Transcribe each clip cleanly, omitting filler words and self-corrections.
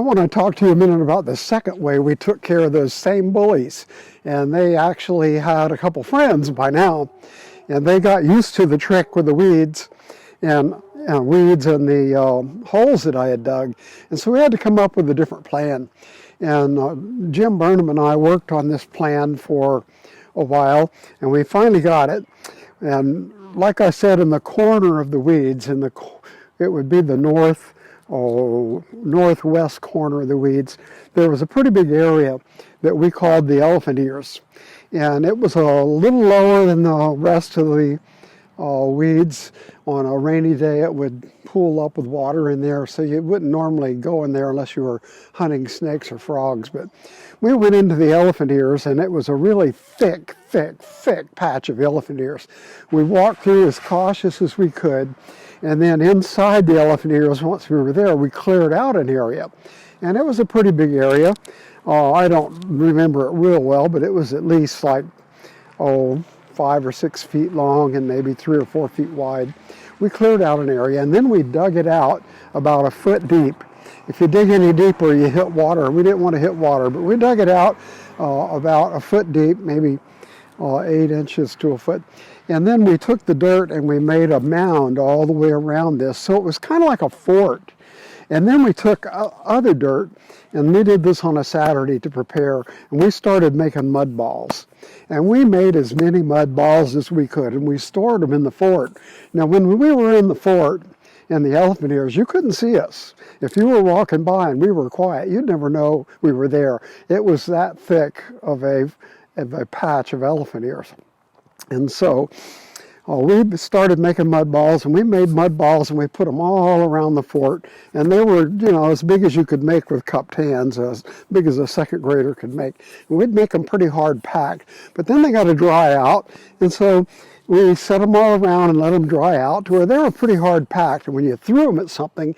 I want to talk to you a minute about the second way we took care of those same bullies. And they actually had a couple friends by now, and they got used to the trick with the weeds and the holes that I had dug. And so we had to come up with a different plan. And Jim Burnham and I worked on this plan for a while, and we finally got it. And like I said, in the corner of the weeds, it would be the northwest corner of the weeds, there was a pretty big area that we called the elephant ears. And it was a little lower than the rest of the weeds. On a rainy day, it would pool up with water in there, so you wouldn't normally go in there unless you were hunting snakes or frogs. But we went into the elephant ears, and it was a really thick patch of elephant ears. We walked through as cautious as we could, and then inside the elephant ears, once we were there, we cleared out an area. And it was a pretty big area. I don't remember it real well, but it was at least like, 5 or 6 feet long and maybe 3 or 4 feet wide. We cleared out an area, and then we dug it out about a foot deep. If you dig any deeper, you hit water. We didn't want to hit water, but we dug it out about a foot deep, maybe 8 inches to a foot. And then we took the dirt and we made a mound all the way around this, so it was kind of like a fort. And then we took other dirt, and we did this on a Saturday to prepare, and we started making mud balls. And we made as many mud balls as we could, and we stored them in the fort. Now, when we were in the fort, in the elephant ears, you couldn't see us. If you were walking by and we were quiet, you'd never know we were there. It was that thick of a patch of elephant ears. And so we started making mud balls, and we made mud balls, and we put them all around the fort. And they were, as big as you could make with cupped hands, as big as a second grader could make. And we'd make them pretty hard packed. But then they got to dry out, and so we set them all around and let them dry out to where they were pretty hard packed. And when you threw them at something,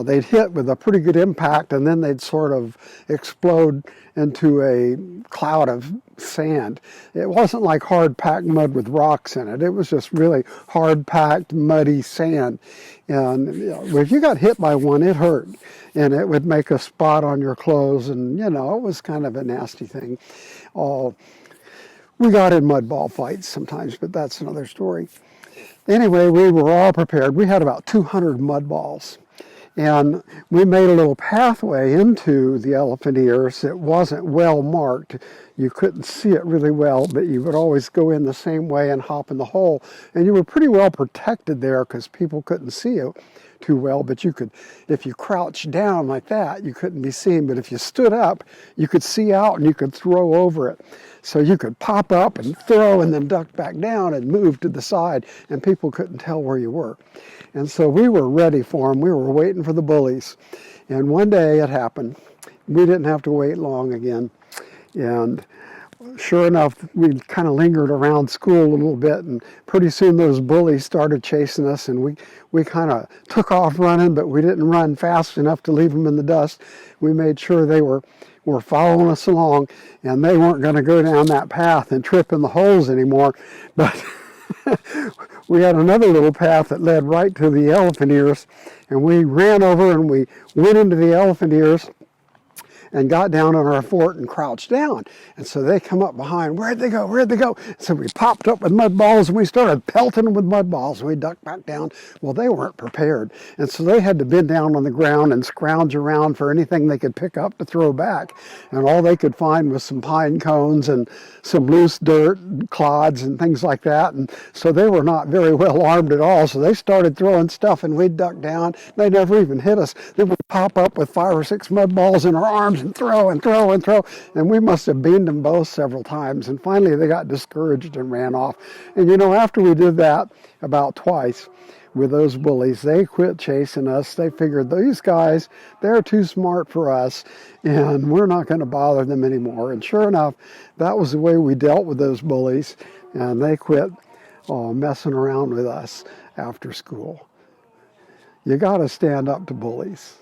they'd hit with a pretty good impact, and then they'd sort of explode into a cloud of sand. It wasn't like hard packed mud with rocks in it. It was just really hard packed, muddy sand. And if you got hit by one, it hurt, and it would make a spot on your clothes, and it was kind of a nasty thing. We got in mud ball fights sometimes, but that's another story. Anyway, we were all prepared. We had about 200 mud balls. And we made a little pathway into the elephant ears. It wasn't well marked. You couldn't see it really well, but you would always go in the same way and hop in the hole. And you were pretty well protected there because people couldn't see you too well, but you could, if you crouched down like that, you couldn't be seen. But if you stood up, you could see out and you could throw over it. So you could pop up and throw and then duck back down and move to the side, and people couldn't tell where you were. And so we were ready for them. We were waiting for the bullies. And one day it happened. We didn't have to wait long again. And sure enough, we kind of lingered around school a little bit, and pretty soon those bullies started chasing us, and we kind of took off running, but we didn't run fast enough to leave them in the dust. We made sure they were following us along, and they weren't going to go down that path and trip in the holes anymore. But we had another little path that led right to the elephant ears, and we ran over and we went into the elephant ears and got down on our fort and crouched down. And so they come up behind. Where'd they go? Where'd they go? So we popped up with mud balls, and we started pelting them with mud balls, and we ducked back down. Well, they weren't prepared. And so they had to bend down on the ground and scrounge around for anything they could pick up to throw back. And all they could find was some pine cones and some loose dirt, clods, and things like that. And so they were not very well armed at all. So they started throwing stuff, and we'd duck down. They never even hit us. Then we'd pop up with 5 or 6 mud balls in our arms and throw and throw and throw. And we must have beamed them both several times. And finally they got discouraged and ran off. And after we did that about twice with those bullies, they quit chasing us. They figured these guys, they're too smart for us, and we're not going to bother them anymore. And sure enough, that was the way we dealt with those bullies, and they quit messing around with us after school. You got to stand up to bullies.